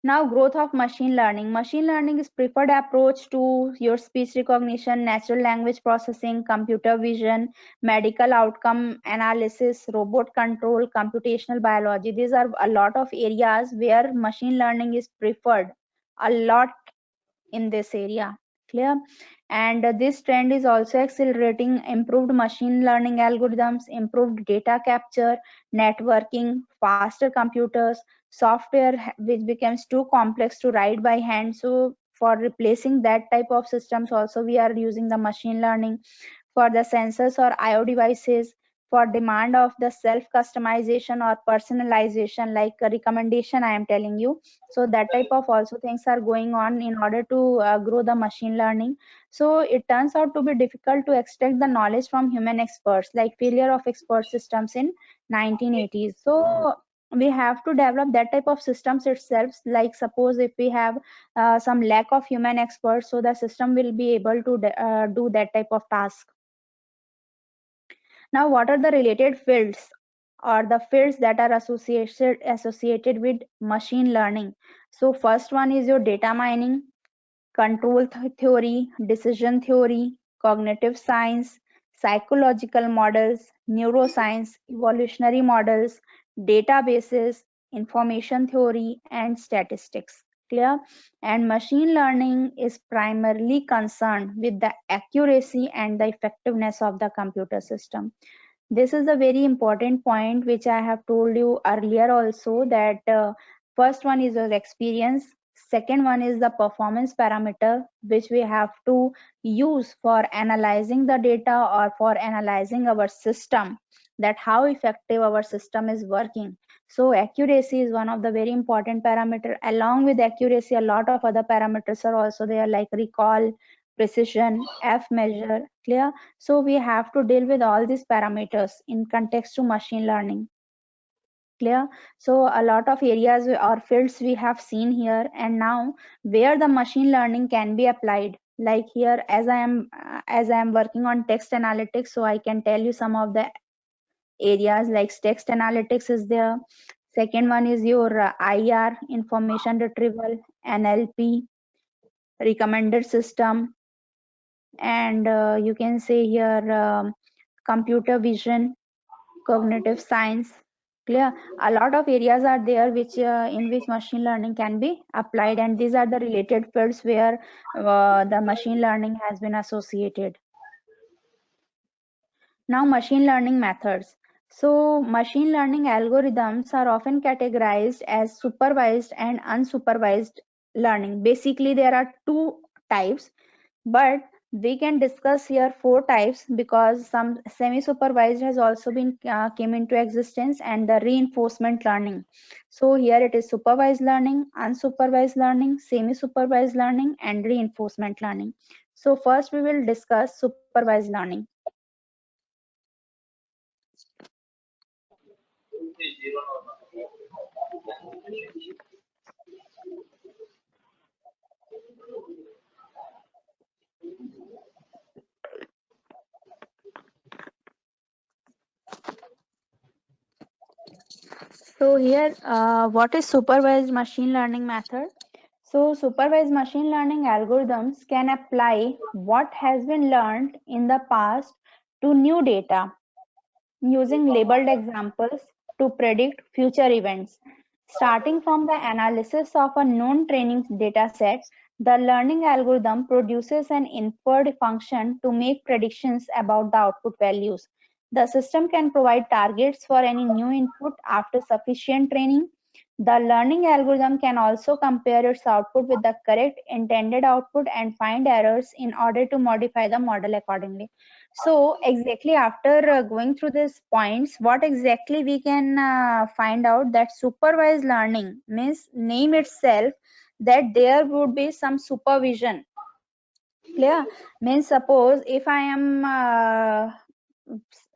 Now, growth of machine learning. Machine learning is preferred approach to your speech recognition, natural language processing, computer vision, medical outcome analysis, robot control, computational biology. These are a lot of areas where machine learning is preferred a lot in this area. Clear? And this trend is also accelerating improved machine learning algorithms, improved data capture, networking, faster computers, software which becomes too complex to write by hand. So for replacing that type of systems also we are using the machine learning. For the sensors or IO devices, for demand of the self customization or personalization, like a recommendation I am telling you. So that type of also things are going on in order to grow the machine learning. So it turns out to be difficult to extract the knowledge from human experts, like failure of expert systems in 1980s. So we have to develop that type of systems itself, like suppose if we have some lack of human experts, so the system will be able to do that type of task. Now, what are the related fields or the fields that are associated with machine learning? So first one is your data mining, control theory, decision theory, cognitive science, psychological models, neuroscience, evolutionary models, databases, information theory, and statistics. Clear? And machine learning is primarily concerned with the accuracy and the effectiveness of the computer system. This is a very important point which I have told you earlier also, that first one is your experience, second one is the performance parameter which we have to use for analyzing the data or for analyzing our system, that how effective our system is working. So accuracy is one of the very important parameter. Along with accuracy, a lot of other parameters are also there, like recall, precision, F measure. Clear? So we have to deal with all these parameters in context to machine learning. Clear? So a lot of areas or fields we have seen here, and now where the machine learning can be applied. Like here, as I am working on text analytics, so I can tell you some of the areas, like text analytics is there. Second one is your IR, information retrieval, NLP, recommender system, and you can say here computer vision, cognitive science. Clear? A lot of areas are there which in which machine learning can be applied, and these are the related fields where the machine learning has been associated. Now, machine learning methods. So machine learning algorithms are often categorized as supervised and unsupervised learning. Basically there are two types, but we can discuss here four types because some semi-supervised has also been came into existence, and the reinforcement learning. So here it is supervised learning, unsupervised learning, semi-supervised learning, and reinforcement learning. So first we will discuss supervised learning. So here, what is supervised machine learning method? So supervised machine learning algorithms can apply what has been learned in the past to new data using labeled examples to predict future events. Starting from the analysis of a known training dataset, the learning algorithm produces an inferred function to make predictions about the output values. The system can provide targets for any new input after sufficient training. The learning algorithm can also compare its output with the correct intended output and find errors in order to modify the model accordingly. So exactly after going through these points, what exactly we can find out, that supervised learning means name itself that there would be some supervision. Clear? Means suppose if I am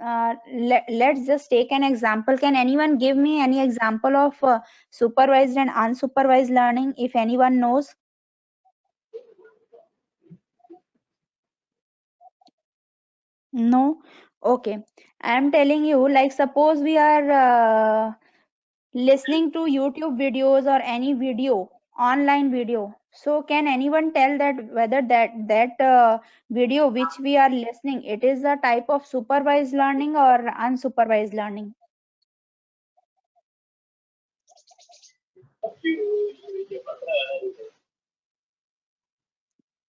let's just take an example. Can anyone give me any example of supervised and unsupervised learning, if anyone knows? No? Okay. I am telling you, like suppose we are listening to YouTube videos or any video online video. So can anyone tell that whether that video which we are listening, it is a type of supervised learning or unsupervised learning?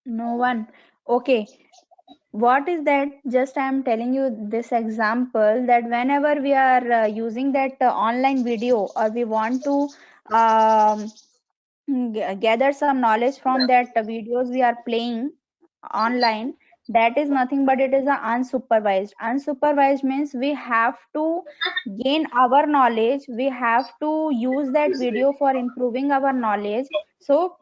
No one. Okay. What is that? Just I am telling you this example that whenever we are using that online video, or we want to um, gather some knowledge from that videos we are playing online, that is nothing but it is a unsupervised. Unsupervised means we have to gain our knowledge, we have to use that video for improving our knowledge. So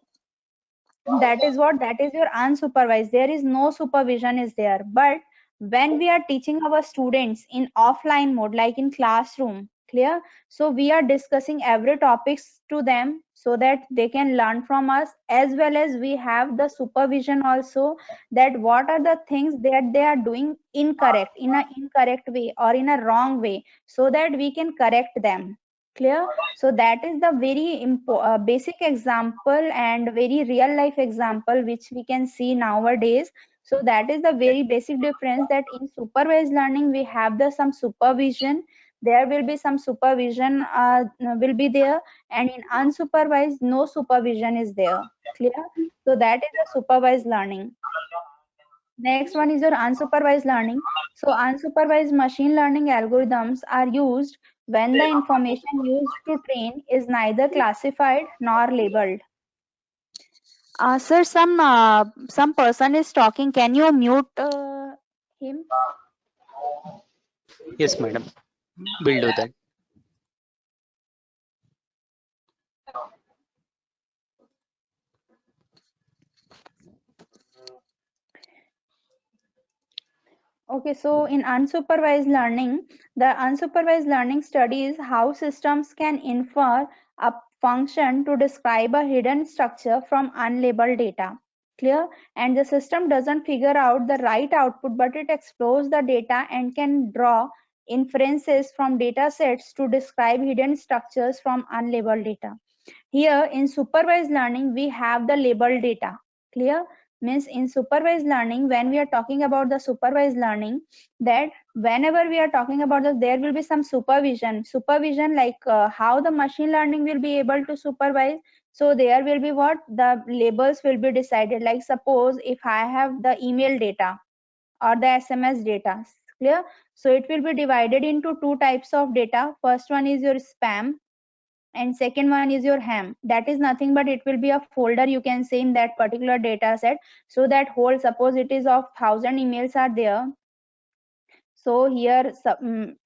that is what, that is your unsupervised, there is no supervision is there. But when we are teaching our students in offline mode, like in classroom, clear, so we are discussing every topics to them so that they can learn from us, as well as we have the supervision also, that what are the things that they are doing incorrect, in a incorrect way or in a wrong way, so that we can correct them. Clear? So that is the very basic example and very real life example which we can see nowadays. So that is the very basic difference, that in supervised learning we have the some supervision, there will be some supervision will be there, and in unsupervised no supervision is there. Clear? So that is the supervised learning. Next one is your unsupervised learning. So unsupervised machine learning algorithms are used when the information used to train is neither classified nor labeled. Sir, some person is talking. Can you mute him? Yes, madam. We'll do that. Okay, so in unsupervised learning, the unsupervised learning studies how systems can infer a function to describe a hidden structure from unlabeled data. Clear? And the system doesn't figure out the right output, but it explores the data and can draw inferences from data sets to describe hidden structures from unlabeled data. Here in supervised learning, we have the labeled data. Clear? Means in supervised learning, when we are talking about the supervised learning, that whenever we are talking about this, there will be some supervision like how the machine learning will be able to supervise. So there will be what the labels will be decided, like suppose if I have the email data or the SMS data. Clear? So it will be divided into two types of data. First one is your spam, and second one is your ham. That is nothing but it will be a folder, you can say, in that particular data set. So that whole, suppose it is of 1000 emails are there, so here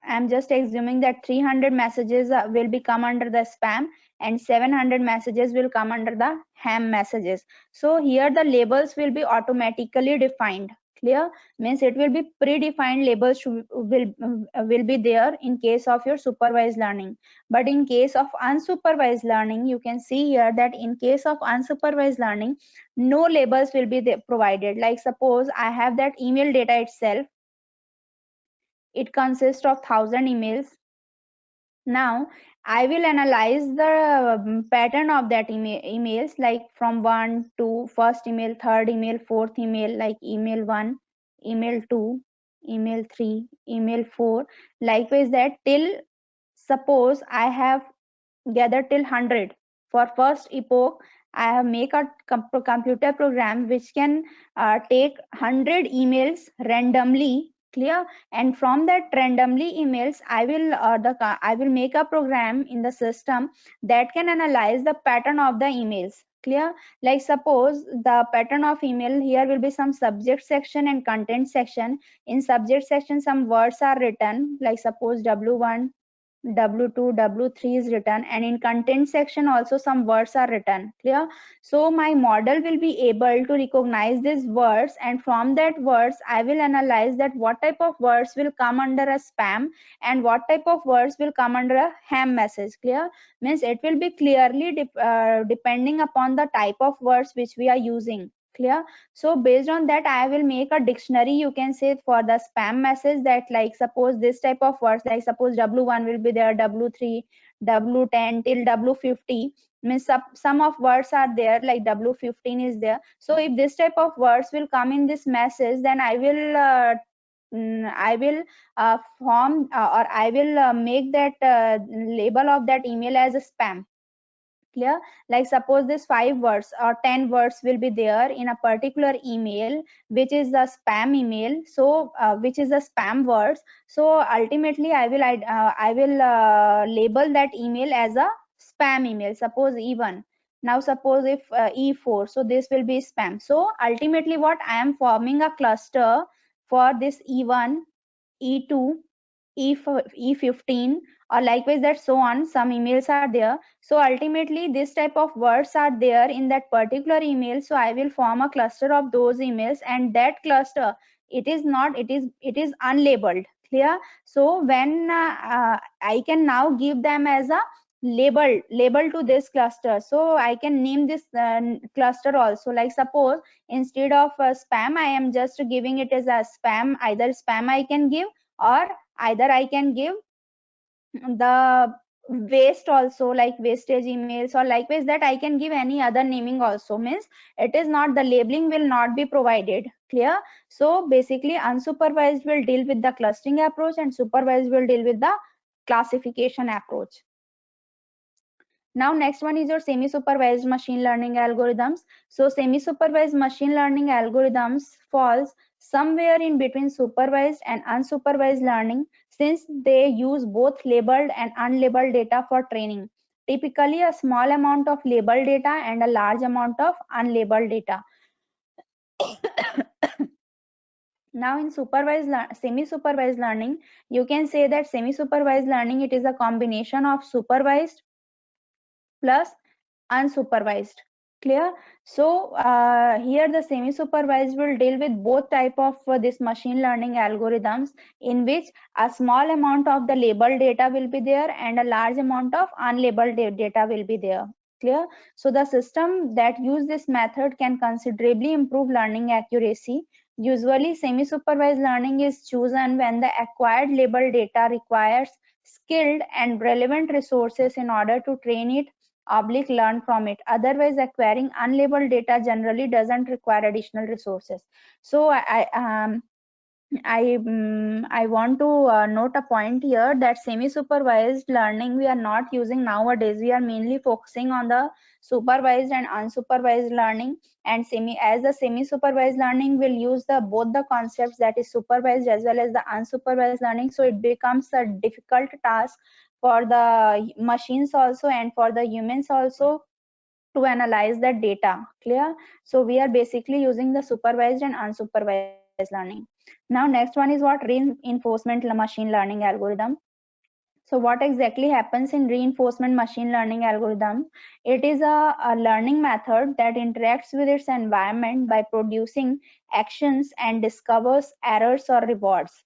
I'm just assuming that 300 messages will be come under the spam, and 700 messages will come under the ham messages. So here the labels will be automatically defined. Clear? Means it will be predefined labels will be there in case of your supervised learning. But in case of unsupervised learning, you can see here that in case of unsupervised learning, no labels will be provided. Like suppose I have that email data itself, it consists of 1000 emails. Now I will analyze the pattern of that emails, like from 1 to first email, third email, fourth email, like email 1, email 2, email 3, email 4. Likewise that till, suppose I have gathered till 100. For first epoch, I have make a computer program which can take 100 emails randomly. Clear? And from that randomly emails, I will make a program in the system that can analyze the pattern of the emails. Clear? Like suppose the pattern of email, here will be some subject section and content section. In subject section, some words are written, like suppose W1, W2, W3 is written, and in content section also some words are written. Clear? So my model will be able to recognize these words, and from that words I will analyze that what type of words will come under a spam and what type of words will come under a ham message. Clear? Means it will be clearly depending upon the type of words which we are using. Clear? So based on that, I will make a dictionary, you can say, for the spam message, that like suppose this type of words, like suppose W1 will be there, W3, W10 till W50. means some of words are there, like W15 is there. So if this type of words will come in this message, then I will form or I will make that label of that email as a spam. Clear? Like suppose this 5 words or 10 words will be there in a particular email, which is the spam email. So which is the spam words. So ultimately I will label that email as a spam email. Suppose E1. Now suppose if E4, so this will be spam. So ultimately what I am forming a cluster for this E1, E2, E15, or likewise that so on, some emails are there. So ultimately this type of words are there in that particular email. So I will form a cluster of those emails, and that cluster, it is unlabeled. Clear? So when I can now give them as a label to this cluster, so I can name this cluster also. Like suppose instead of spam, I am just giving it as a spam. Either spam I can give, or either I can give the waste also, like wastage emails, or likewise that I can give any other naming also. Means it is not, the labeling will not be provided. Clear? So basically unsupervised will deal with the clustering approach, and supervised will deal with the classification approach. Now next one is your semi-supervised machine learning algorithms. So semi-supervised machine learning algorithms falls somewhere in between supervised and unsupervised learning, since they use both labeled and unlabeled data for training. Typically a small amount of labeled data and a large amount of unlabeled data. Now in semi-supervised learning, you can say that semi-supervised learning, it is a combination of supervised plus unsupervised. Clear? So here the semi-supervised will deal with both type of this machine learning algorithms, in which a small amount of the labeled data will be there and a large amount of unlabeled data will be there. Clear? So the system that use this method can considerably improve learning accuracy. Usually semi-supervised learning is chosen when the acquired labeled data requires skilled and relevant resources in order to train it learn from it. Otherwise acquiring unlabeled data generally doesn't require additional resources. So I want to note a point here, that semi-supervised learning we are not using nowadays. We are mainly focusing on the supervised and unsupervised learning, and as the semi-supervised learning will use both the concepts, that is supervised as well as the unsupervised learning. So it becomes a difficult task for the machines also and for the humans also to analyze that data. Clear? So we are basically using the supervised and unsupervised learning. Now next one is what reinforcement machine learning algorithm. So what exactly happens in reinforcement machine learning algorithm? It is a learning method that interacts with its environment by producing actions and discovers errors or rewards.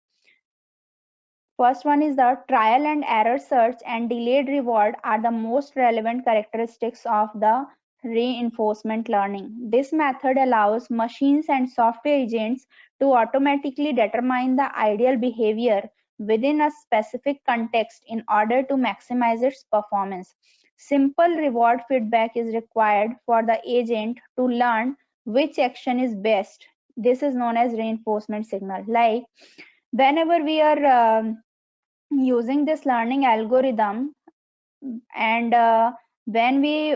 First one is the trial and error search and delayed reward are the most relevant characteristics of the reinforcement learning. This method allows machines and software agents to automatically determine the ideal behavior within a specific context in order to maximize its performance. Simple reward feedback is required for the agent to learn which action is best. This is known as reinforcement signal. Like whenever we are using this learning algorithm, and when we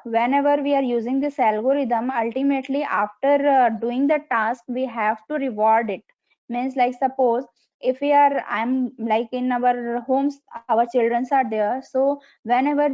whenever we are using this algorithm, ultimately after doing the task we have to reward it. Means like suppose if we are, I'm like in our homes, our children are there, so whenever